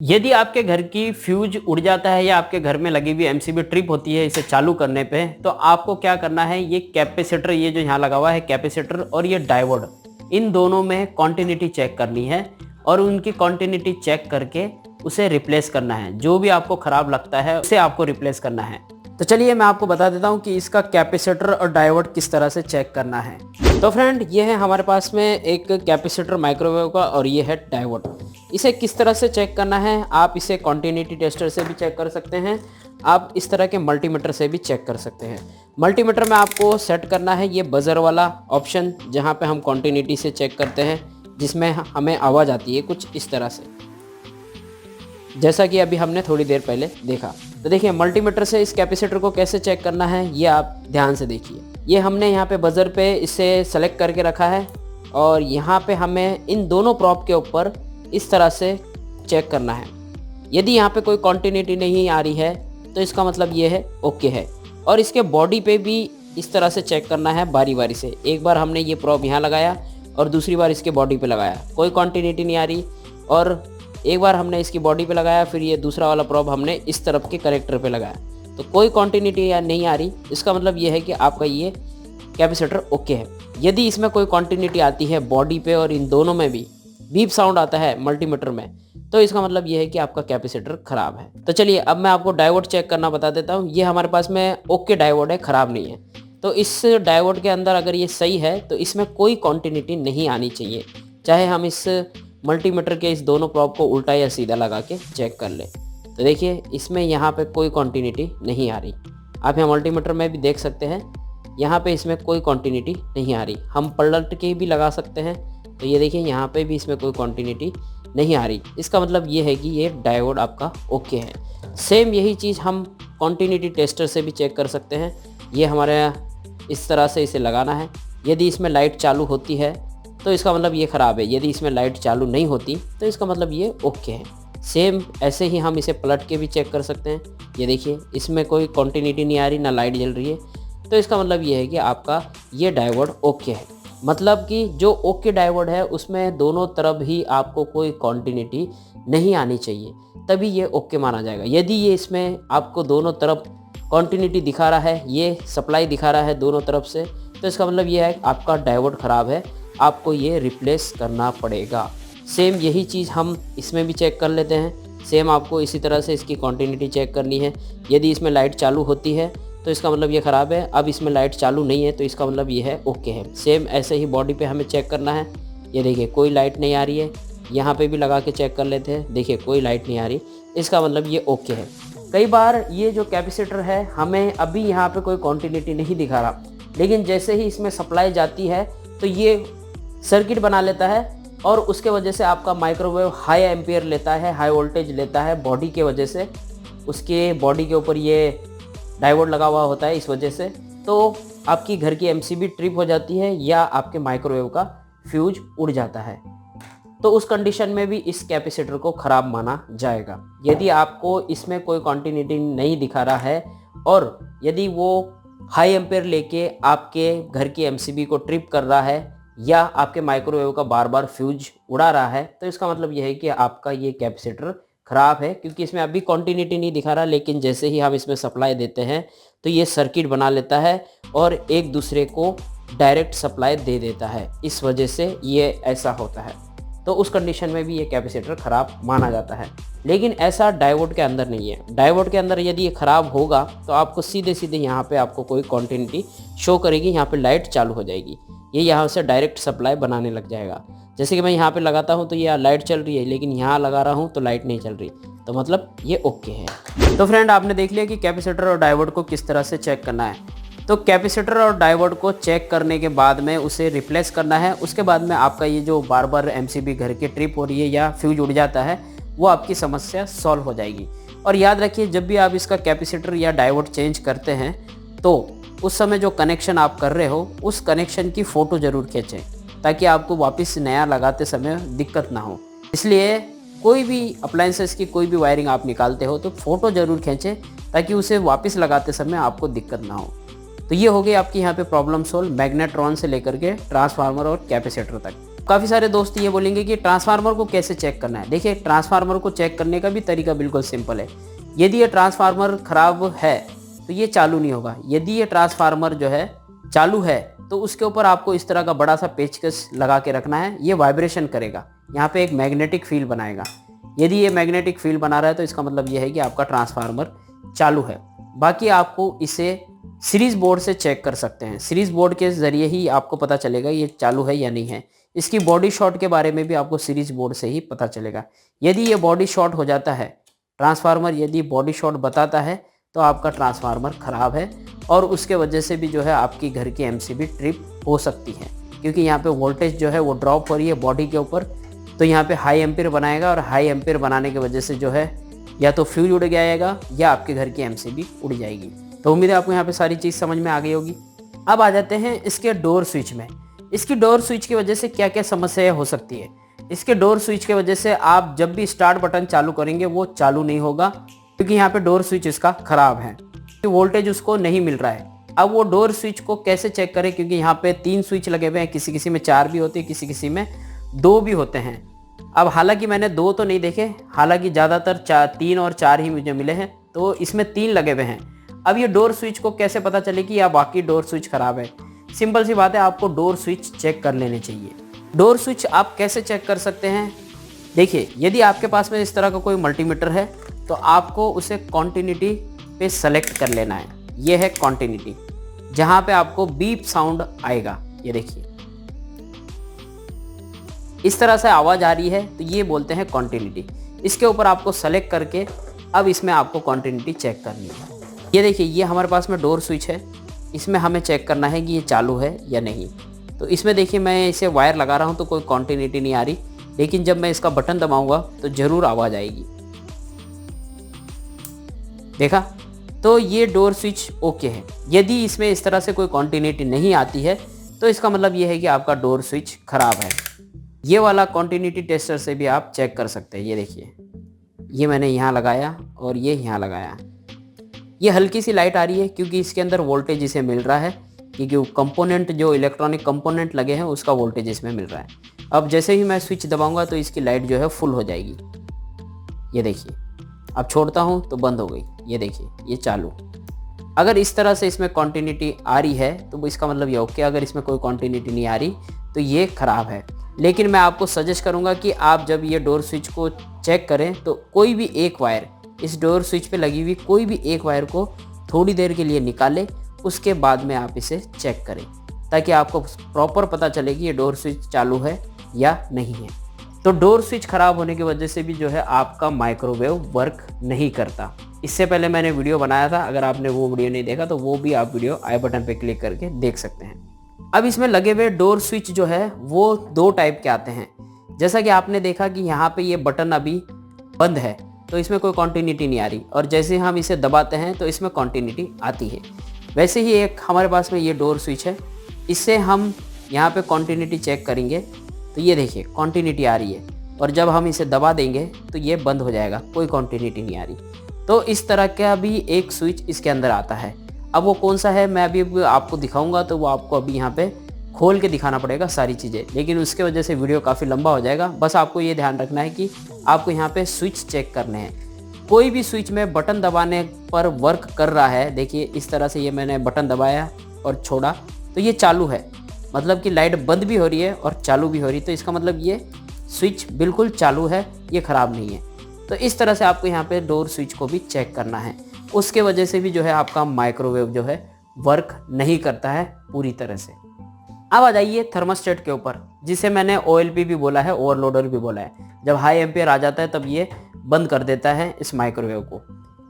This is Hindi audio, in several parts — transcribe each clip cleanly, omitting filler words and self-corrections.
यदि आपके घर की फ्यूज उड़ जाता है या आपके घर में लगी हुई एमसीबी ट्रिप होती है इसे चालू करने पे, तो आपको क्या करना है, ये कैपेसिटर, ये जो यहाँ लगा हुआ है कैपेसिटर और ये डायोड, इन दोनों में कॉन्टिन्यूटी चेक करनी है और उनकी कॉन्टिन्यूटी चेक करके उसे रिप्लेस करना है। जो भी आपको ख़राब लगता है उसे आपको रिप्लेस करना है। तो चलिए मैं आपको बता देता हूँ कि इसका कैपेसिटर और डायोड किस तरह से चेक करना है। तो फ्रेंड, ये है हमारे पास में एक कैपेसिटर माइक्रोवेव का और ये है डायोड। इसे किस तरह से चेक करना है, आप इसे कॉन्टिन्यूटी टेस्टर से भी चेक कर सकते हैं, आप इस तरह के मल्टीमीटर से भी चेक कर सकते हैं। मल्टीमीटर में आपको सेट करना है ये बजर वाला ऑप्शन, जहाँ पे हम कॉन्टिन्यूटी से चेक करते हैं, जिसमें हमें आवाज़ आती है कुछ इस तरह से, जैसा कि अभी हमने थोड़ी देर पहले देखा। तो देखिए मल्टीमीटर से इस कैपेसिटर को कैसे चेक करना है ये आप ध्यान से देखिए। ये हमने यहाँ पे बजर पे इसे सेलेक्ट करके रखा है और यहाँ पे हमें इन दोनों प्रॉप के ऊपर इस तरह से चेक करना है। यदि यहाँ पे कोई कॉन्टिन्यूटी नहीं आ रही है तो इसका मतलब ये है ओके है। और इसके बॉडी पे भी इस तरह से चेक करना है बारी बारी से। एक बार हमने ये प्रॉप यहाँ लगाया और दूसरी बार इसके बॉडी पे लगाया, कोई कॉन्टिन्यूटी नहीं आ रही, और एक बार हमने इसकी बॉडी पे लगाया, फिर ये दूसरा वाला प्रॉप हमने इस तरफ के कनेक्टर पे लगाया, तो कोई कॉन्टिन्यूटी नहीं आ रही। इसका मतलब ये है कि आपका ये कैपेसिटर ओके है। यदि इसमें कोई कॉन्टिन्यूटी आती है बॉडी पे और इन दोनों में भी बीप साउंड आता है मल्टीमीटर में, तो इसका मतलब ये है कि आपका कैपेसिटर ख़राब है। तो चलिए अब मैं आपको डायोड चेक करना बता देता हूँ। ये हमारे पास में ओके डायोड है, ख़राब नहीं है। तो इस डायोड के अंदर अगर ये सही है तो इसमें कोई कॉन्टिन्यूटी नहीं आनी चाहिए, चाहे हम इस मल्टीमीटर के इस दोनों प्रॉप को उल्टा या सीधा लगा के चेक कर ले। तो देखिए इसमें यहाँ पे कोई कॉन्टिन्यूटी नहीं आ रही। आप यहाँ मल्टीमीटर में भी देख सकते हैं, यहाँ पे इसमें कोई कॉन्टिन्यूटी नहीं आ रही। हम पलट के भी लगा सकते हैं, तो ये देखिए यहाँ पे भी इसमें कोई कॉन्टिन्यूटी नहीं आ रही। इसका मतलब ये है कि ये डायोड आपका ओके है। सेम यही चीज़ हम कॉन्टिन्यूटी टेस्टर से भी चेक कर सकते हैं। ये हमारे इस तरह से इसे लगाना है। यदि इसमें लाइट चालू होती है तो इसका मतलब ये ख़राब है, यदि इसमें लाइट चालू नहीं होती तो इसका मतलब ये ओके है। सेम ऐसे ही हम इसे पलट के भी चेक कर सकते हैं। ये देखिए इसमें कोई कॉन्टिन्यूटी नहीं आ रही, ना लाइट जल रही है, तो इसका मतलब ये है कि आपका ये डायोड ओके है। मतलब कि जो ओके डायोड है उसमें दोनों तरफ ही आपको कोई कॉन्टिन्यूटी नहीं आनी चाहिए, तभी ये ओके माना जाएगा। यदि ये इसमें आपको दोनों तरफ कॉन्टिन्यूटी दिखा रहा है, ये सप्लाई दिखा रहा है दोनों तरफ से, तो इसका मतलब ये है आपका डायोड ख़राब है, आपको ये रिप्लेस करना पड़ेगा। सेम यही चीज़ हम इसमें भी चेक कर लेते हैं। सेम आपको इसी तरह से इसकी कॉन्टिन्यूटी चेक करनी है। यदि इसमें लाइट चालू होती है तो इसका मतलब ये ख़राब है, अब इसमें लाइट चालू नहीं है तो इसका मतलब ये है ओके है। सेम ऐसे ही बॉडी पे हमें चेक करना है। ये देखिए कोई लाइट नहीं आ रही है, यहाँ पे भी लगा के चेक कर लेते हैं, देखिए कोई लाइट नहीं आ रही, इसका मतलब ये ओके है। कई बार ये जो कैपेसिटर है हमें अभी यहाँ पे कोई कॉन्टिन्यूटी नहीं दिखा रहा, लेकिन जैसे ही इसमें सप्लाई जाती है तो ये सर्किट बना लेता है और उसके वजह से आपका माइक्रोवेव हाई एम्पियर लेता है, हाई वोल्टेज लेता है बॉडी के वजह से। उसके बॉडी के ऊपर ये डायोड लगा हुआ होता है, इस वजह से तो आपकी घर की एमसीबी ट्रिप हो जाती है या आपके माइक्रोवेव का फ्यूज उड़ जाता है। तो उस कंडीशन में भी इस कैपेसिटर को ख़राब माना जाएगा। यदि आपको इसमें कोई कॉन्टिन्यूटी नहीं दिखा रहा है और यदि वो हाई एम्पियर लेके आपके घर की एमसीबी को ट्रिप कर रहा है या आपके माइक्रोवेव का बार बार फ्यूज उड़ा रहा है, तो इसका मतलब यह है कि आपका ये कैपेसिटर ख़राब है, क्योंकि इसमें अभी कॉन्टिन्यूटी नहीं दिखा रहा, लेकिन जैसे ही हम इसमें सप्लाई देते हैं तो ये सर्किट बना लेता है और एक दूसरे को डायरेक्ट सप्लाई दे देता है। इस वजह से ये ऐसा होता है। तो उस कंडीशन में भी ये कैपेसिटर ख़राब माना जाता है, लेकिन ऐसा डायोड के अंदर नहीं है। डायोड के अंदर यदि ये ख़राब होगा तो आपको सीधे सीधे यहाँ पे आपको कोई कॉन्टिन्यूटी शो करेगी, यहाँ पे लाइट चालू हो जाएगी, ये यहाँ से डायरेक्ट सप्लाई बनाने लग जाएगा। जैसे कि मैं यहाँ पे लगाता हूँ तो ये लाइट चल रही है, लेकिन यहाँ लगा रहा हूँ तो लाइट नहीं चल रही, तो मतलब ये ओके है। तो फ्रेंड, आपने देख लिया कि कैपेसिटर और डायोड को किस तरह से चेक करना है। तो कैपेसिटर और डायोड को चेक करने के बाद में उसे रिप्लेस करना है। उसके बाद में आपका ये जो बार बार एमसीबी घर की ट्रिप हो रही है या फ्यूज उड़ जाता है, वो आपकी समस्या सॉल्व हो जाएगी। और याद रखिए, जब भी आप इसका कैपेसिटर या डायोड चेंज करते हैं तो उस समय जो कनेक्शन आप कर रहे हो उस कनेक्शन की फ़ोटो ज़रूर खींचें, ताकि आपको वापस नया लगाते समय दिक्कत ना हो। इसलिए कोई भी अप्लायंसेस की कोई भी वायरिंग आप निकालते हो तो फ़ोटो ज़रूर खींचें, ताकि उसे वापस लगाते समय आपको दिक्कत ना हो। तो ये हो गई आपकी यहाँ पे प्रॉब्लम सोल्व, मैग्नेट्रॉन से लेकर के ट्रांसफार्मर और कैपेसिटर तक। काफ़ी सारे दोस्त ये बोलेंगे कि ट्रांसफार्मर को कैसे चेक करना है। देखिए, ट्रांसफार्मर को चेक करने का भी तरीका बिल्कुल सिंपल है। यदि ये ट्रांसफार्मर ख़राब है तो ये चालू नहीं होगा। यदि ये ट्रांसफार्मर जो है चालू है तो उसके ऊपर आपको इस तरह का बड़ा सा पेचकस लगा के रखना है। ये वाइब्रेशन करेगा, यहाँ पे एक मैग्नेटिक फील्ड बनाएगा। यदि ये मैग्नेटिक फील्ड बना रहा है तो इसका मतलब ये है कि आपका ट्रांसफार्मर चालू है। बाकी आपको इसे सीरीज़ बोर्ड से चेक कर सकते हैं। सीरीज़ बोर्ड के ज़रिए ही आपको पता चलेगा ये चालू है या नहीं है। इसकी बॉडी शॉर्ट के बारे में भी आपको सीरीज़ बोर्ड से ही पता चलेगा। यदि ये बॉडी शॉर्ट हो जाता है, ट्रांसफार्मर यदि बॉडी शॉर्ट बताता है तो आपका ट्रांसफार्मर ख़राब है और उसके वजह से भी जो है आपकी घर की एमसीबी ट्रिप हो सकती है, क्योंकि यहाँ पे वोल्टेज जो है वो ड्रॉप हो रही है बॉडी के ऊपर। तो यहाँ पे हाई एम्पीयर बनाएगा और हाई एम्पीयर बनाने की वजह से जो है या तो फ्यूज उड़ जाएगा या आपके घर की एमसीबी उड़ जाएगी। तो उम्मीद है आपको यहाँ पे सारी चीज़ समझ में आ गई होगी। अब आ जाते हैं इसके डोर स्विच में। इसकी डोर स्विच की वजह से क्या क्या समस्याएं हो सकती है। इसके डोर स्विच की वजह से आप जब भी स्टार्ट बटन चालू करेंगे वो चालू नहीं होगा, क्योंकि यहाँ पे डोर स्विच इसका ख़राब है, वोल्टेज उसको नहीं मिल रहा है। अब वो डोर स्विच को कैसे चेक करें, क्योंकि यहाँ पे 3 स्विच लगे हुए हैं, किसी किसी में 4 भी होते हैं, किसी किसी में 2 भी होते हैं। अब हालांकि मैंने 2 तो नहीं देखे, हालांकि ज़्यादातर 3 और 4 ही मुझे मिले हैं, तो इसमें 3 लगे हुए हैं। अब ये डोर स्विच को कैसे पता चले कि या बाकी डोर स्विच ख़राब है। सिंपल सी बात है, आपको डोर स्विच चेक कर लेने चाहिए। डोर स्विच आप कैसे चेक कर सकते हैं। देखिए, यदि आपके पास में इस तरह का कोई मल्टीमीटर है तो आपको उसे कॉन्टिन्यूटी पे सेलेक्ट कर लेना है। ये है कॉन्टिन्यूटी, जहाँ पे आपको बीप साउंड आएगा। ये देखिए, इस तरह से आवाज़ आ रही है तो ये बोलते हैं कॉन्टिन्यूटी। इसके ऊपर आपको सेलेक्ट करके अब इसमें आपको कॉन्टिन्यूटी चेक करनी है। ये देखिए, ये हमारे पास में डोर स्विच है, इसमें हमें चेक करना है कि ये चालू है या नहीं। तो इसमें देखिए, मैं इसे वायर लगा रहा हूँ तो कोई कॉन्टिन्यूटी नहीं आ रही, लेकिन जब मैं इसका बटन दबाऊंगा तो ज़रूर आवाज़ आएगी। देखा, तो ये डोर स्विच ओके है। यदि इसमें इस तरह से कोई कॉन्टिन्यूटी नहीं आती है तो इसका मतलब ये है कि आपका डोर स्विच ख़राब है। ये वाला कॉन्टिन्यूटी टेस्टर से भी आप चेक कर सकते हैं। ये देखिए, ये मैंने यहाँ लगाया और ये यहाँ लगाया। ये हल्की सी लाइट आ रही है क्योंकि इसके अंदर वोल्टेज इसे मिल रहा है, क्योंकि कंपोनेंट जो इलेक्ट्रॉनिक कंपोनेंट लगे हैं उसका वोल्टेज इसमें मिल रहा है। अब जैसे ही मैं स्विच दबाऊंगा तो इसकी लाइट जो है फुल हो जाएगी। ये देखिए, अब छोड़ता हूँ तो बंद हो गई। ये देखिए, ये चालू। अगर इस तरह से इसमें कॉन्टिन्यूटी आ रही है तो इसका मतलब ये ओके। अगर इसमें कोई कॉन्टिन्यूटी नहीं आ रही तो ये ख़राब है। लेकिन मैं आपको सजेस्ट करूँगा कि आप जब ये डोर स्विच को चेक करें तो कोई भी एक वायर, इस डोर स्विच पे लगी हुई कोई भी एक वायर को थोड़ी देर के लिए निकालें, उसके बाद में आप इसे चेक करें, ताकि आपको प्रॉपर पता चले कि ये डोर स्विच चालू है या नहीं है। तो डोर स्विच ख़राब होने की वजह से भी जो है आपका माइक्रोवेव वर्क नहीं करता। इससे पहले मैंने वीडियो बनाया था, अगर आपने वो वीडियो नहीं देखा तो वो भी आप वीडियो आई बटन पे क्लिक करके देख सकते हैं। अब इसमें लगे हुए डोर स्विच जो है वो 2 टाइप के आते हैं। जैसा कि आपने देखा कि यहाँ पे ये बटन अभी बंद है तो इसमें कोई कॉन्टिन्यूटी नहीं आ रही, और जैसे हम इसे दबाते हैं तो इसमें कॉन्टिन्यूटी आती है। वैसे ही एक हमारे पास में ये डोर स्विच है, इससे हम यहाँ पे कॉन्टिन्यूटी चेक करेंगे तो ये देखिए कॉन्टिन्यूटी आ रही है, और जब हम इसे दबा देंगे तो ये बंद हो जाएगा, कोई कॉन्टिन्यूटी नहीं आ रही। तो इस तरह का भी एक स्विच इसके अंदर आता है। अब वो कौन सा है मैं अभी आपको दिखाऊंगा, तो वो आपको अभी यहाँ पे खोल के दिखाना पड़ेगा सारी चीज़ें, लेकिन उसके वजह से वीडियो काफ़ी लंबा हो जाएगा। बस आपको ये ध्यान रखना है कि आपको यहाँ पे स्विच चेक करने हैं। कोई भी स्विच में बटन दबाने पर वर्क कर रहा है, देखिए इस तरह से ये मैंने बटन दबाया और छोड़ा तो ये चालू है, मतलब कि लाइट बंद भी हो रही है और चालू भी हो रही है। तो इसका मतलब ये स्विच बिल्कुल चालू है, ये ख़राब नहीं है। तो इस तरह से आपको यहाँ पे डोर स्विच को भी चेक करना है। उसके वजह से भी जो है आपका माइक्रोवेव जो है वर्क नहीं करता है पूरी तरह से। अब आ जाइए थर्मोस्टेट के ऊपर, जिसे मैंने OLP भी बोला है, ओवरलोडर भी बोला है। जब हाई एम्पियर आ जाता है तब ये बंद कर देता है इस माइक्रोवेव को।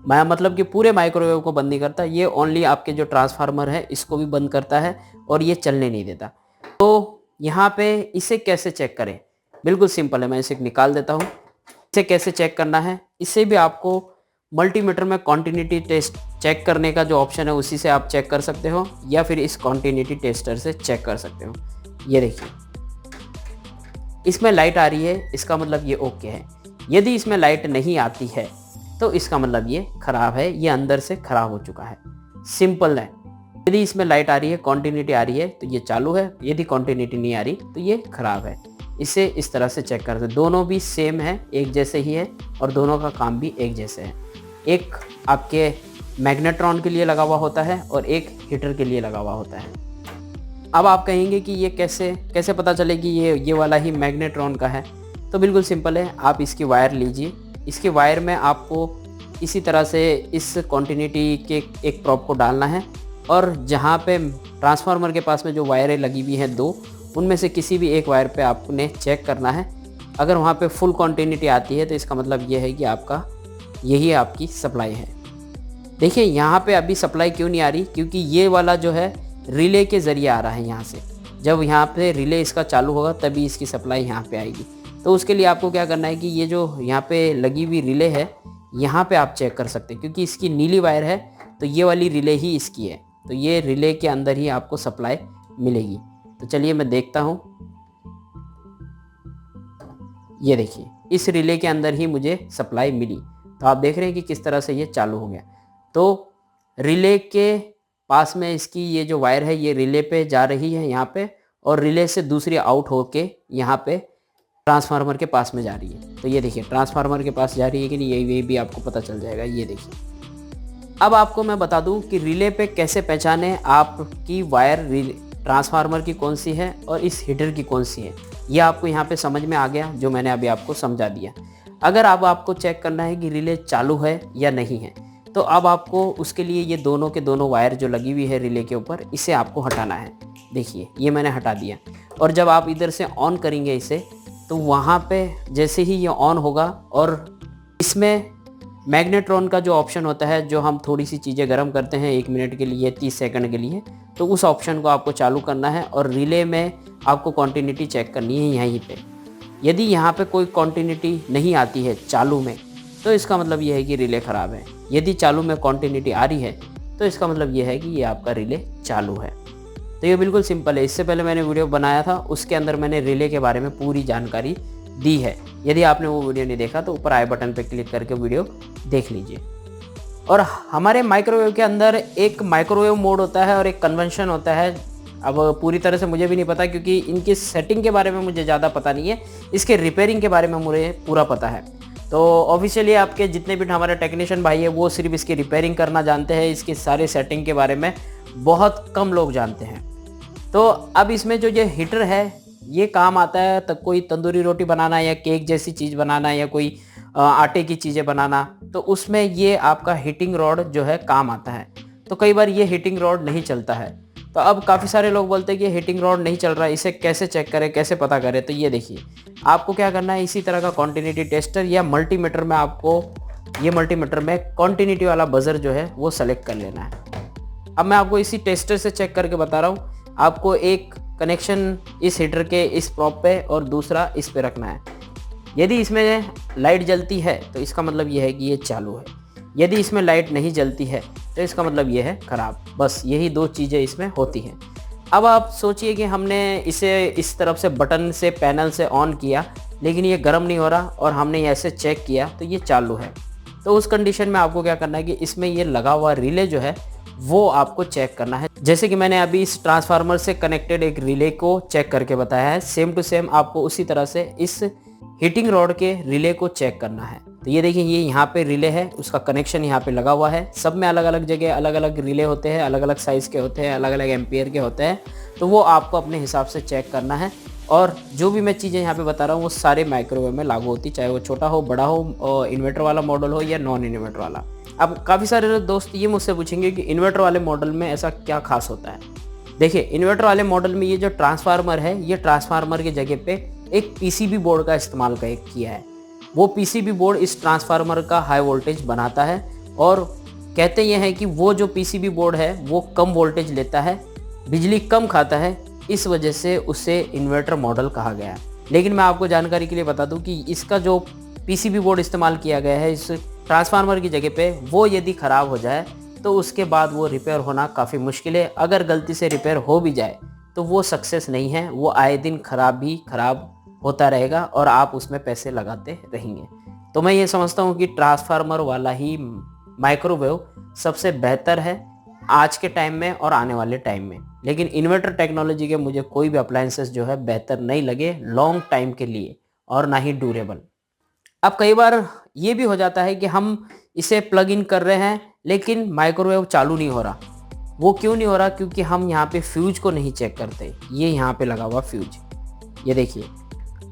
मैं मतलब कि पूरे माइक्रोवेव को बंद नहीं करता, ये ओनली आपके जो ट्रांसफार्मर है इसको भी बंद करता है और ये चलने नहीं देता। तो यहाँ पे इसे कैसे चेक करें, बिल्कुल सिंपल है, मैं इसे निकाल देता हूँ। इसे कैसे चेक करना है, इससे भी आपको मल्टीमीटर में कॉन्टिन्यूटी टेस्ट चेक करने का जो ऑप्शन है उसी से आप चेक कर सकते हो, या फिर इस कॉन्टिन्यूटी टेस्टर से चेक कर सकते हो। ये देखिए इसमें लाइट आ रही है, इसका मतलब ये ओके है। यदि इसमें लाइट नहीं आती है तो इसका मतलब ये ख़राब है, ये अंदर से ख़राब हो चुका है। सिंपल है। यदि इसमें लाइट आ रही है, कॉन्टिन्यूटी आ रही है तो ये चालू है, यदि कॉन्टिन्यूटी नहीं आ रही तो ये ख़राब है। इसे इस तरह से चेक करते हैं। दोनों भी सेम है, एक जैसे ही है और दोनों का काम भी एक जैसे है। एक आपके मैग्नेट्रॉन के लिए लगा हुआ होता है और एक हीटर के लिए लगा हुआ होता है। अब आप कहेंगे कि ये कैसे पता चले कि ये वाला ही मैग्नेट्रॉन का है। तो बिल्कुल सिंपल है, आप इसकी वायर लीजिए। इसके वायर में आपको इसी तरह से इस कॉन्टिन्यूटी के एक प्रॉप को डालना है और जहाँ पे ट्रांसफार्मर के पास में जो वायरें लगी हुई हैं दो, उनमें से किसी भी एक वायर पे आपने चेक करना है। अगर वहाँ पे फुल कॉन्टिन्यूटी आती है तो इसका मतलब ये है कि यही आपकी सप्लाई है। देखिए यहाँ पे अभी सप्लाई क्यों नहीं आ रही, क्योंकि ये वाला जो है रिले के ज़रिए आ रहा है यहाँ से। जब यहाँ पे रिले इसका चालू होगा तभी इसकी सप्लाई यहाँ पे आएगी। तो उसके लिए आपको क्या करना है कि ये जो यहाँ पे लगी हुई रिले है, यहाँ पे आप चेक कर सकते हैं, क्योंकि इसकी नीली वायर है तो ये वाली रिले ही इसकी है। तो ये रिले के अंदर ही आपको सप्लाई मिलेगी। तो चलिए मैं देखता हूँ। ये देखिए इस रिले के अंदर ही मुझे सप्लाई मिली। तो आप देख रहे हैं कि किस तरह से ये चालू हो गया। तो रिले के पास में इसकी ये जो वायर है ये रिले पे जा रही है यहाँ पे, और रिले से दूसरी आउट होके यहाँ पे ट्रांसफार्मर के पास में जा रही है। तो ये देखिए ट्रांसफार्मर के पास जा रही है कि नहीं, ये भी आपको पता चल जाएगा। ये देखिए अब आपको मैं बता दूं कि रिले पे कैसे पहचाने आपकी वायर ट्रांसफार्मर की कौन सी है और इस हीटर की कौन सी है। ये आपको यहाँ पे समझ में आ गया जो मैंने अभी आपको समझा दिया। अगर अब आपको चेक करना है कि रिले चालू है या नहीं है, तो अब आपको उसके लिए ये दोनों के दोनों वायर जो लगी हुई है रिले के ऊपर, इसे आपको हटाना है। देखिए ये मैंने हटा दिया। और जब आप इधर से ऑन करेंगे इसे, तो वहाँ पे जैसे ही ये ऑन होगा और इसमें मैग्नेट्रॉन का जो ऑप्शन होता है, जो हम थोड़ी सी चीज़ें गर्म करते हैं 1 मिनट के लिए 30 सेकंड के लिए, तो उस ऑप्शन को आपको चालू करना है और रिले में आपको कॉन्टिन्यूटी चेक करनी है यहीं पे। यदि यहाँ पे कोई कॉन्टिन्यूटी नहीं आती है चालू में, तो इसका मतलब ये है कि रिले ख़राब है। यदि चालू में कॉन्टिन्यूटी आ रही है तो इसका मतलब ये है कि ये आपका रिले चालू है। तो ये बिल्कुल सिंपल है। इससे पहले मैंने वीडियो बनाया था, उसके अंदर मैंने रिले के बारे में पूरी जानकारी दी है। यदि आपने वो वीडियो नहीं देखा तो ऊपर आई बटन पर क्लिक करके वीडियो देख लीजिए। और हमारे माइक्रोवेव के अंदर एक माइक्रोवेव मोड होता है और एक कन्वेंशन होता है। अब पूरी तरह से मुझे भी नहीं पता, क्योंकि इनकी सेटिंग के बारे में मुझे ज़्यादा पता नहीं है। इसके रिपेयरिंग के बारे में मुझे पूरा पता है। तो ऑफिशियली आपके जितने भी हमारे टेक्नीशियन भाई है वो सिर्फ इसकी रिपेयरिंग करना जानते हैं। इसकी सारे सेटिंग के बारे में बहुत कम लोग जानते हैं। तो अब इसमें जो ये हीटर है ये काम आता है तब कोई तंदूरी रोटी बनाना या केक जैसी चीज़ बनाना या कोई आटे की चीज़ें बनाना, तो उसमें ये आपका हीटिंग रॉड जो है काम आता है। तो कई बार ये हीटिंग रॉड नहीं चलता है। तो अब काफ़ी सारे लोग बोलते हैं कि हीटिंग रॉड नहीं चल रहा है, इसे कैसे चेक करें, कैसे पता करें। तो ये देखिए आपको क्या करना है, इसी तरह का कॉन्टिन्यूटी टेस्टर या मल्टीमीटर में आपको ये मल्टीमीटर में कॉन्टिन्यूटी वाला बजर जो है वो सेलेक्ट कर लेना है। अब मैं आपको इसी टेस्टर से चेक करके बता रहा हूँ। आपको एक कनेक्शन इस हीटर के इस प्रॉप पे और दूसरा इस पे रखना है। यदि इसमें लाइट जलती है तो इसका मतलब ये है कि ये चालू है। यदि इसमें लाइट नहीं जलती है तो इसका मतलब ये है ख़राब। बस यही दो चीज़ें इसमें होती हैं। अब आप सोचिए कि हमने इसे इस तरफ से बटन से पैनल से ऑन किया, लेकिन ये गर्म नहीं हो रहा और हमने ऐसे चेक किया तो ये चालू है। तो उस कंडीशन में आपको क्या करना है कि इसमें ये लगा हुआ रिले जो है वो आपको चेक करना है। जैसे कि मैंने अभी इस ट्रांसफार्मर से कनेक्टेड एक रिले को चेक करके बताया है, सेम टू सेम आपको उसी तरह से इस हीटिंग रॉड के रिले को चेक करना है। तो ये देखिए ये यहाँ पे रिले है, उसका कनेक्शन यहाँ पे लगा हुआ है। सब में अलग अलग जगह अलग अलग रिले होते हैं, अलग अलग साइज़ के होते हैं, अलग अलग एम्पियर के होते हैं। तो वो आपको अपने हिसाब से चेक करना है। और जो भी मैं चीज़ें यहाँ पे बता रहा हूँ वो सारे माइक्रोवेव में लागू होती, चाहे वो छोटा हो, बड़ा हो, इन्वर्टर वाला मॉडल हो या नॉन इन्वर्टर वाला। अब काफ़ी सारे दोस्त ये मुझसे पूछेंगे कि इन्वर्टर वाले मॉडल में ऐसा क्या खास होता है। देखिए इन्वर्टर वाले मॉडल में ये जो ट्रांसफार्मर है, ये ट्रांसफार्मर की जगह पे एक पीसीबी बोर्ड का इस्तेमाल किया है। वो पीसीबी बोर्ड इस ट्रांसफार्मर का हाई वोल्टेज बनाता है और कहते ये हैं कि वो जो पीसीबी बोर्ड है वो कम वोल्टेज लेता है, बिजली कम खाता है, इस वजह से उसे इन्वर्टर मॉडल कहा गया है। लेकिन मैं आपको जानकारी के लिए बता दूं कि इसका जो पीसीबी बोर्ड इस्तेमाल किया गया है इस ट्रांसफार्मर की जगह पे, वो यदि ख़राब हो जाए तो उसके बाद वो रिपेयर होना काफ़ी मुश्किल है। अगर गलती से रिपेयर हो भी जाए तो वो सक्सेस नहीं है, वो आए दिन ख़राब होता रहेगा और आप उसमें पैसे लगाते रहेंगे। तो मैं ये समझता हूँ कि ट्रांसफार्मर वाला ही माइक्रोवेव सबसे बेहतर है आज के टाइम में और आने वाले टाइम में। लेकिन इन्वर्टर टेक्नोलॉजी के मुझे कोई भी अप्लायंसेस जो है बेहतर नहीं लगे लॉन्ग टाइम के लिए, और ना ही ड्यूरेबल। अब कई बार ये भी हो जाता है कि हम इसे प्लग इन कर रहे हैं लेकिन माइक्रोवेव चालू नहीं हो रहा। वो क्यों नहीं हो रहा? क्योंकि हम यहाँ पे फ्यूज को नहीं चेक करते। ये यहाँ पे लगा हुआ फ्यूज, ये देखिए,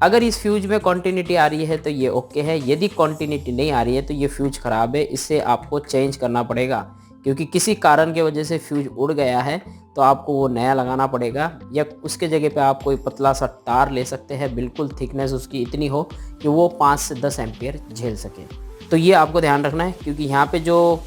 अगर इस फ्यूज में कॉन्टिन्यूटी आ रही है तो ये ओके है, यदि कॉन्टिन्यूटी नहीं आ रही है तो ये फ्यूज ख़राब है, इससे आपको चेंज करना पड़ेगा। क्योंकि किसी कारण की वजह से फ्यूज उड़ गया है तो आपको वो नया लगाना पड़ेगा, या उसके जगह पे आप कोई पतला सा तार ले सकते हैं, बिल्कुल थिकनेस उसकी इतनी हो कि वो 5 से 10 एम्पियर झेल सके। तो ये आपको ध्यान रखना है, क्योंकि यहाँ पे जो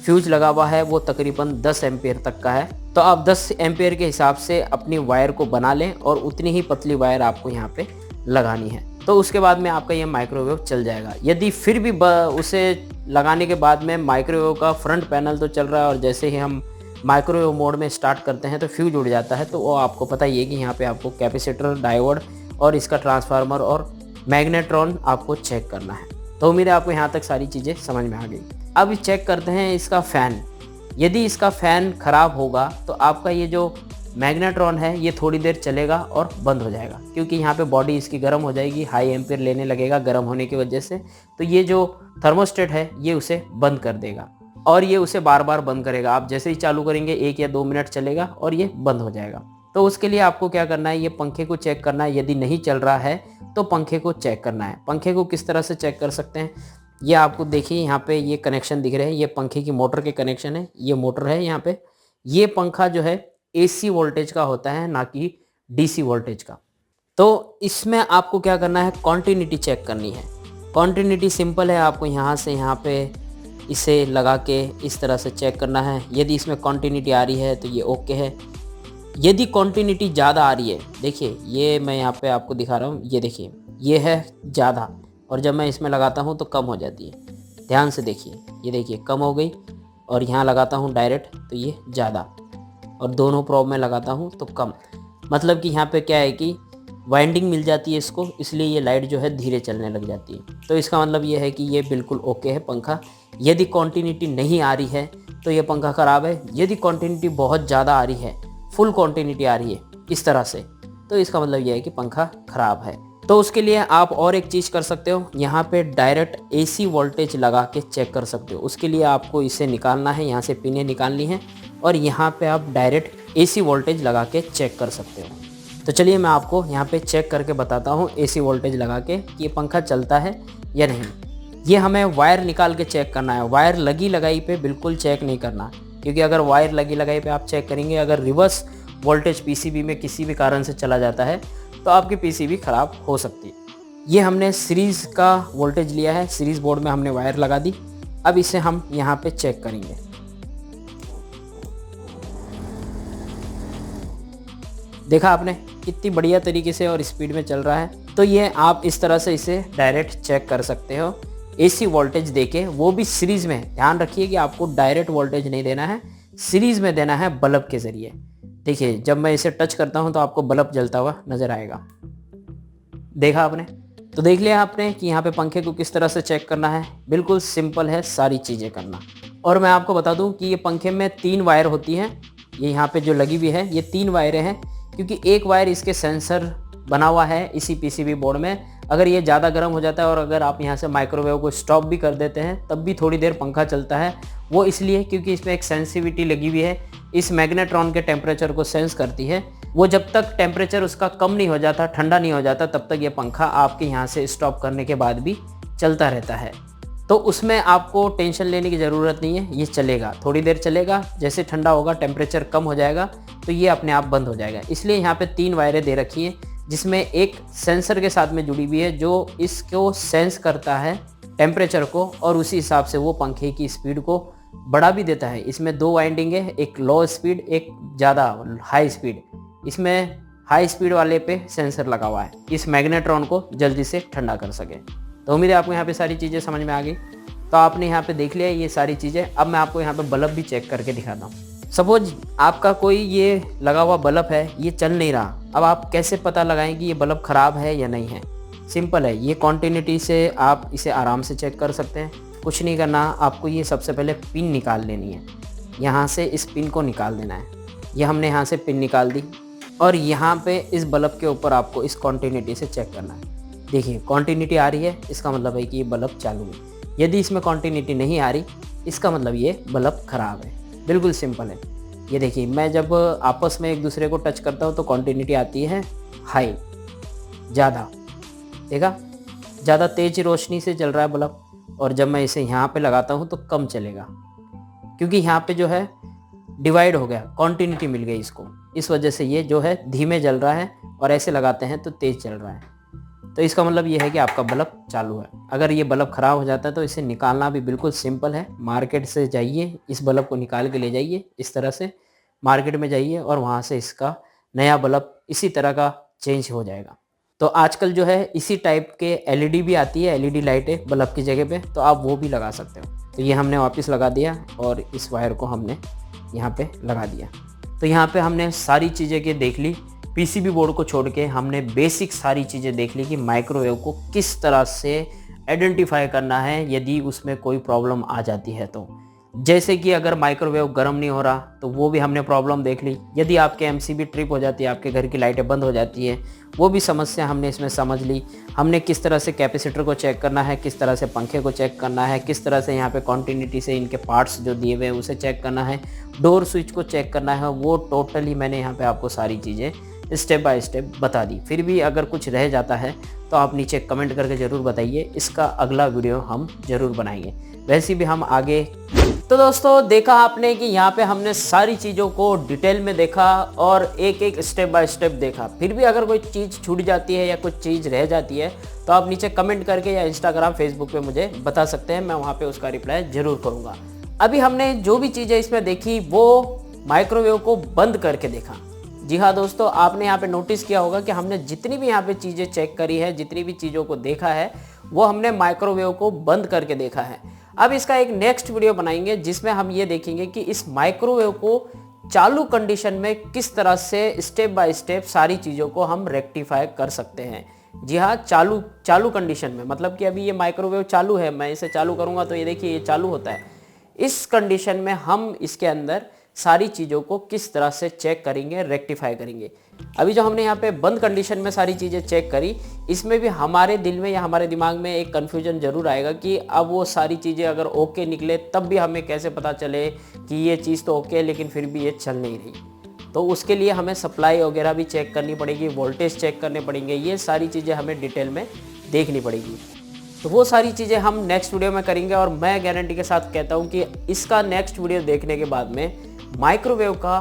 फ्यूज लगा हुआ है वो तकरीबन 10 एम्पियर तक का है। तो आप 10 एम्पियर के हिसाब से अपनी वायर को बना लें और उतनी ही पतली वायर आपको यहाँ पे लगानी है। तो उसके बाद में आपका ये माइक्रोवेव चल जाएगा। यदि फिर भी उसे लगाने के बाद में माइक्रोवेव का फ्रंट पैनल तो चल रहा है और जैसे ही हम माइक्रोवेव मोड में स्टार्ट करते हैं तो फ्यूज उड़ जाता है, तो वो आपको पता ही है कि यहाँ पे आपको कैपेसिटर, डायोड और इसका ट्रांसफार्मर और मैग्नेट्रॉन आपको चेक करना है। तो उम्मीद है आपको यहाँ तक सारी चीज़ें समझ में आ गई। अब चेक करते हैं इसका फ़ैन। यदि इसका फ़ैन ख़राब होगा तो आपका ये जो मैग्नेट्रॉन है ये थोड़ी देर चलेगा और बंद हो जाएगा, क्योंकि यहाँ पे बॉडी इसकी गर्म हो जाएगी, हाई एम्पियर लेने लगेगा गर्म होने की वजह से। तो ये जो थर्मोस्टेट है ये उसे बंद कर देगा और ये उसे बार बार बंद करेगा। आप जैसे ही चालू करेंगे 1 या 2 मिनट चलेगा और ये बंद हो जाएगा। तो उसके लिए आपको क्या करना है, ये पंखे को चेक करना है। यदि नहीं चल रहा है तो पंखे को चेक करना है। पंखे को किस तरह से चेक कर सकते हैं, ये आपको देखिए यहाँ पे ये कनेक्शन दिख रहे हैं, ये पंखे की मोटर के कनेक्शन है, ये मोटर है यहाँ पे। ये पंखा जो है AC वोल्टेज का होता है, ना कि DC वोल्टेज का। तो इसमें आपको क्या करना है, कॉन्टिन्यूटी चेक करनी है। कॉन्टिन्यूटी सिंपल है, आपको यहाँ से यहाँ पे इसे लगा के इस तरह से चेक करना है। यदि इसमें कॉन्टिन्यूटी आ रही है तो ये ओके है। यदि कॉन्टिन्यूटी ज़्यादा आ रही है, देखिए ये मैं यहाँ पे आपको दिखा रहा हूँ, ये देखिए ये है ज़्यादा, और जब मैं इसमें लगाता हूँ तो कम हो जाती है। ध्यान से देखिए, ये देखिए कम हो गई, और यहाँ लगाता हूँ डायरेक्ट तो ये ज़्यादा, और दोनों प्रोब में लगाता हूँ तो कम। मतलब कि यहाँ पे क्या है कि वाइंडिंग मिल जाती है इसको, इसलिए ये लाइट जो है धीरे चलने लग जाती है। तो इसका मतलब ये है कि ये बिल्कुल ओके है पंखा। यदि कॉन्टिन्यूटी नहीं आ रही है तो ये पंखा ख़राब है। यदि कॉन्टिन्यूटी बहुत ज़्यादा आ रही है, फुल कॉन्टिन्यूटी आ रही है इस तरह से, तो इसका मतलब ये है कि पंखा ख़राब है। तो उसके लिए आप और एक चीज़ कर सकते हो, यहाँ पे डायरेक्ट AC वोल्टेज लगा के चेक कर सकते हो। उसके लिए आपको इसे निकालना है, यहाँ से पिनें निकालनी है और यहाँ पे आप डायरेक्ट AC वोल्टेज लगा के चेक कर सकते हो। तो चलिए मैं आपको यहाँ पे चेक करके बताता हूँ AC वोल्टेज लगा के कि ये पंखा चलता है या नहीं। ये हमें वायर निकाल के चेक करना है, वायर लगी लगाई पे बिल्कुल चेक नहीं करना, क्योंकि अगर वायर लगी लगाई पे आप चेक करेंगे, अगर रिवर्स वोल्टेज PCB में किसी भी कारण से चला जाता है तो आपकी PCB ख़राब हो सकती है। ये हमने सीरीज़ का वोल्टेज लिया है, सीरीज़ बोर्ड में हमने वायर लगा दी। अब इसे हम यहाँ पे चेक करेंगे। देखा आपने कितनी बढ़िया तरीके से और स्पीड में चल रहा है। तो ये आप इस तरह से इसे डायरेक्ट चेक कर सकते हो AC वोल्टेज देके, वो भी सीरीज़ में। ध्यान रखिए कि आपको डायरेक्ट वोल्टेज नहीं देना है, सीरीज़ में देना है बल्ब के ज़रिए। देखिए जब मैं इसे टच करता हूं तो आपको बल्ब जलता हुआ नज़र आएगा। देखा आपने? तो देख लिया आपने कि यहाँ पे पंखे को किस तरह से चेक करना है। बिल्कुल सिंपल है सारी चीज़ें करना। और मैं आपको बता दूं कि ये पंखे में 3 वायर होती हैं। ये यहाँ पे जो लगी हुई है ये 3 वायरें हैं, क्योंकि एक वायर इसके सेंसर बना हुआ है इसी PCB बोर्ड में। अगर ये ज़्यादा गर्म हो जाता है और अगर आप यहाँ से माइक्रोवेव को स्टॉप भी कर देते हैं तब भी थोड़ी देर पंखा चलता है। वो इसलिए क्योंकि इसमें एक सेंसिटिविटी लगी हुई है, इस मैग्नेट्रॉन के टेम्परेचर को सेंस करती है। वो जब तक टेम्परेचर उसका कम नहीं हो जाता, ठंडा नहीं हो जाता, तब तक ये पंखा आपके यहाँ से स्टॉप करने के बाद भी चलता रहता है। तो उसमें आपको टेंशन लेने की ज़रूरत नहीं है, ये चलेगा, थोड़ी देर चलेगा। जैसे ठंडा होगा, टेम्परेचर कम हो जाएगा तो ये अपने आप बंद हो जाएगा। इसलिए यहाँ पे 3 वायरें दे रखी हैं, जिसमें एक सेंसर के साथ में जुड़ी हुई है जो इसको सेंस करता है टेम्परेचर को, और उसी हिसाब से वो पंखे की स्पीड को बढ़ा भी देता है। इसमें 2 वाइंडिंग है, एक लो स्पीड, एक ज़्यादा हाई स्पीड। इसमें हाई स्पीड वाले पे सेंसर लगा हुआ है, इस मैग्नेट्रॉन को जल्दी से ठंडा कर सके। तो उम्मीद है आपको यहाँ पे सारी चीज़ें समझ में आ गई। तो आपने यहाँ पे देख लिया ये सारी चीज़ें। अब मैं आपको यहाँ पे बल्ब भी चेक करके दिखाता हूँ। सपोज आपका कोई ये लगा हुआ बल्ब है, ये चल नहीं रहा। अब आप कैसे पता लगाएं कि ये बल्ब ख़राब है या नहीं है? सिंपल है, ये कॉन्टिन्यूटी से आप इसे आराम से चेक कर सकते हैं। कुछ नहीं करना, आपको ये सबसे पहले पिन निकाल लेनी है। यहाँ से इस पिन को निकाल देना है। ये हमने यहाँ से पिन निकाल दी और यहाँ पे इस बल्ब के ऊपर आपको इस कॉन्टिन्यूटी से चेक करना है। देखिए कॉन्टिन्यूटी आ रही है, इसका मतलब है कि ये बल्ब चालू है। यदि इसमें कॉन्टिन्यूटी नहीं आ रही, इसका मतलब ये बल्ब ख़राब है। बिल्कुल सिंपल है। ये देखिए मैं जब आपस में एक दूसरे को टच करता हूँ तो कॉन्टिन्यूटी आती है हाई, ज़्यादा, देखा, ज़्यादा तेज़ रोशनी से चल रहा है बल्ब। और जब मैं इसे यहाँ पे लगाता हूँ तो कम चलेगा, क्योंकि यहाँ पे जो है डिवाइड हो गया, कॉन्टिन्यूटी मिल गई इसको। इस वजह से ये जो है धीमे जल रहा है और ऐसे लगाते हैं तो तेज़ चल रहा है। तो इसका मतलब ये है कि आपका बल्ब चालू है। अगर ये बल्ब ख़राब हो जाता है तो इसे निकालना भी बिल्कुल सिंपल है। मार्केट से जाइए, इस बल्ब को निकाल के ले जाइए, इस तरह से मार्केट में जाइए और वहाँ से इसका नया बल्ब इसी तरह का चेंज हो जाएगा। तो आजकल जो है इसी टाइप के एलईडी भी आती है, एलईडी लाइटें बल्ब की जगह पे, तो आप वो भी लगा सकते हो। तो ये हमने वापस लगा दिया और इस वायर को हमने यहाँ पे लगा दिया। तो यहाँ पे हमने सारी चीज़ें के देख ली। पीसीबी बोर्ड को छोड़ के हमने बेसिक सारी चीज़ें देख ली कि माइक्रोवेव को किस तरह से आइडेंटिफाई करना है यदि उसमें कोई प्रॉब्लम आ जाती है तो। जैसे कि अगर माइक्रोवेव गर्म नहीं हो रहा तो वो भी हमने प्रॉब्लम देख ली। यदि आपके एमसीबी ट्रिप हो जाती है, आपके घर की लाइटें बंद हो जाती है, वो भी समस्या हमने इसमें समझ ली। हमने किस तरह से कैपेसिटर को चेक करना है, किस तरह से पंखे को चेक करना है, किस तरह से यहाँ पे कॉन्टिन्यूटी से इनके पार्ट्स जो दिए हुए हैं उसे चेक करना है, डोर स्विच को चेक करना है, वो टोटली मैंने यहाँ पे आपको सारी चीज़ें स्टेप बाय स्टेप बता दी। फिर भी अगर कुछ रह जाता है तो आप नीचे कमेंट करके ज़रूर बताइए, इसका अगला वीडियो हम ज़रूर बनाएंगे। वैसे भी हम आगे। तो दोस्तों देखा आपने कि यहाँ पे हमने सारी चीज़ों को डिटेल में देखा और एक एक स्टेप बाय स्टेप देखा। फिर भी अगर कोई चीज़ छूट जाती है या कुछ चीज़ रह जाती है तो आप नीचे कमेंट करके या इंस्टाग्राम फेसबुक पे मुझे बता सकते हैं, मैं वहाँ पे उसका रिप्लाई ज़रूर करूँगा। अभी हमने जो भी चीज़ें इसमें देखी वो माइक्रोवेव को बंद करके देखा। जी हाँ दोस्तों, आपने यहाँ पे नोटिस किया होगा कि हमने जितनी भी यहाँ पे चीज़ें चेक करी है, जितनी भी चीज़ों को देखा है, वो हमने माइक्रोवेव को बंद करके देखा है। अब इसका एक नेक्स्ट वीडियो बनाएंगे जिसमें हम ये देखेंगे कि इस माइक्रोवेव को चालू कंडीशन में किस तरह से स्टेप बाय स्टेप सारी चीज़ों को हम रेक्टिफाई कर सकते हैं। जी हाँ, चालू कंडीशन में, मतलब कि अभी ये माइक्रोवेव चालू है, मैं इसे चालू करूँगा तो ये देखिए ये चालू होता है। इस कंडीशन में हम इसके अंदर सारी चीज़ों को किस तरह से चेक करेंगे, रेक्टिफाई करेंगे। अभी जो हमने यहाँ पे बंद कंडीशन में सारी चीज़ें चेक करी, इसमें भी हमारे दिल में या हमारे दिमाग में एक कन्फ्यूजन ज़रूर आएगा कि अब वो सारी चीज़ें अगर ओके निकले तब भी हमें कैसे पता चले कि ये चीज़ तो ओके है लेकिन फिर भी ये चल नहीं रही। तो उसके लिए हमें सप्लाई वगैरह भी चेक करनी पड़ेगी, वोल्टेज चेक करने पड़ेंगे, ये सारी चीज़ें हमें डिटेल में देखनी पड़ेगी। तो वो सारी चीज़ें हम नेक्स्ट वीडियो में करेंगे और मैं गारंटी के साथ कहता हूँ कि इसका नेक्स्ट वीडियो देखने के बाद में माइक्रोवेव का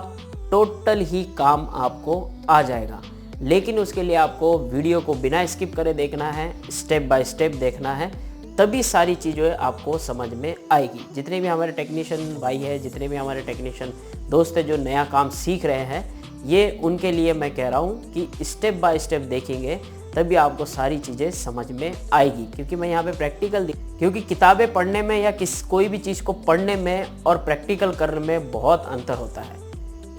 टोटल ही काम आपको आ जाएगा। लेकिन उसके लिए आपको वीडियो को बिना स्किप करे देखना है, स्टेप बाय स्टेप देखना है, तभी सारी चीज़ें आपको समझ में आएगी। जितने भी हमारे टेक्नीशियन भाई हैं, जितने भी हमारे टेक्नीशियन दोस्त हैं जो नया काम सीख रहे हैं, ये उनके लिए मैं कह रहा हूँ कि स्टेप बाय स्टेप देखेंगे तभी आपको सारी चीज़ें समझ में आएगी। क्योंकि मैं यहाँ पे प्रैक्टिकल क्योंकि किताबें पढ़ने में या कोई भी चीज़ को पढ़ने में और प्रैक्टिकल करने में बहुत अंतर होता है,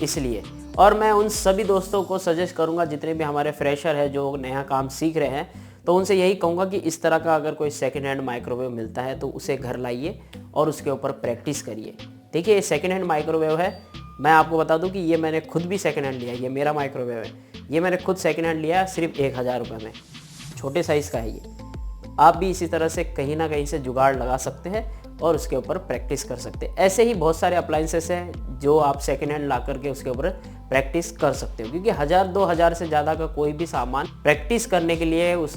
इसलिए। और मैं उन सभी दोस्तों को सजेस्ट करूँगा जितने भी हमारे फ्रेशर हैं जो नया काम सीख रहे हैं, तो उनसे यही कहूँगा कि इस तरह का अगर कोई सेकेंड हैंड माइक्रोवेव मिलता है तो उसे घर लाइए और उसके ऊपर प्रैक्टिस करिए। देखिए ये सेकेंड हैंड माइक्रोवेव है, मैं आपको बता दूं कि ये मैंने खुद भी सेकेंड हैंड लिया है। ये मेरा माइक्रोवेव है, ये मैंने खुद सेकेंड हैंड लिया सिर्फ 1000 रुपये में, छोटे साइज़ का है ये। आप भी इसी तरह से कहीं ना कहीं से जुगाड़ लगा सकते हैं और उसके ऊपर प्रैक्टिस कर सकते हैं। ऐसे ही बहुत सारे अप्लाइंसेस हैं जो आप सेकेंड हैंड ला करके उसके ऊपर प्रैक्टिस कर सकते हो, क्योंकि 1000-2000 से ज़्यादा का कोई भी सामान प्रैक्टिस करने के लिए उस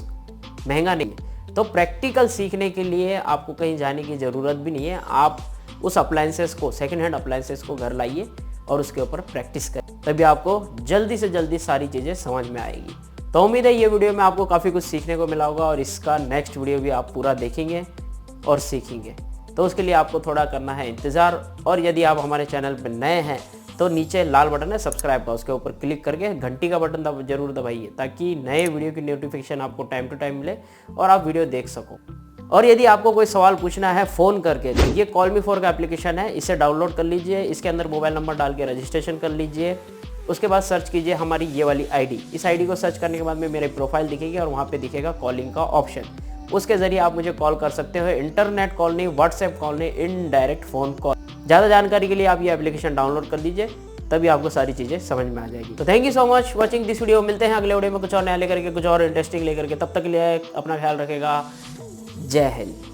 महंगा नहीं है। तो प्रैक्टिकल सीखने के लिए आपको कहीं जाने की ज़रूरत भी नहीं है, आप उस अप्लाइंसेस को, सेकेंड हैंड अप्लाइंसेस को घर लाइए और उसके ऊपर प्रैक्टिस करें, तभी आपको जल्दी से जल्दी सारी चीज़ें समझ में आएगी। तो उम्मीद है ये वीडियो में आपको काफ़ी कुछ सीखने को मिला होगा और इसका नेक्स्ट वीडियो भी आप पूरा देखेंगे और सीखेंगे। तो उसके लिए आपको थोड़ा करना है इंतज़ार, और यदि आप हमारे चैनल पर नए हैं तो नीचे लाल बटन है सब्सक्राइब का, उसके ऊपर क्लिक करके घंटी का बटन जरूर दबाइए ताकि नए वीडियो की नोटिफिकेशन आपको टाइम टू टाइम मिले और आप वीडियो देख सको। और यदि आपको कोई सवाल पूछना है फ़ोन करके, तो ये कॉल मी फॉर का एप्लीकेशन है, इसे डाउनलोड कर लीजिए, इसके अंदर मोबाइल नंबर डाल के रजिस्ट्रेशन कर लीजिए। उसके बाद सर्च कीजिए हमारी ये वाली आईडी, इस आईडी को सर्च करने के बाद में मेरी प्रोफाइल दिखेगी और वहाँ पे दिखेगा कॉलिंग का ऑप्शन, उसके ज़रिए आप मुझे कॉल कर सकते हो। इंटरनेट कॉल नहीं, व्हाट्सएप कॉल नहीं, इनडायरेक्ट फ़ोन कॉल। ज़्यादा जानकारी के लिए आप ये एप्लीकेशन डाउनलोड कर लीजिए, तभी आपको सारी चीज़ें समझ में आ जाएगी। तो thank you so much watching this video. मिलते हैं अगले वीडियो में कुछ और नया लेकर के, कुछ और इंटरेस्टिंग लेकर के। तब तक के लिए अपना ख्याल रखेगा। जय हिंद।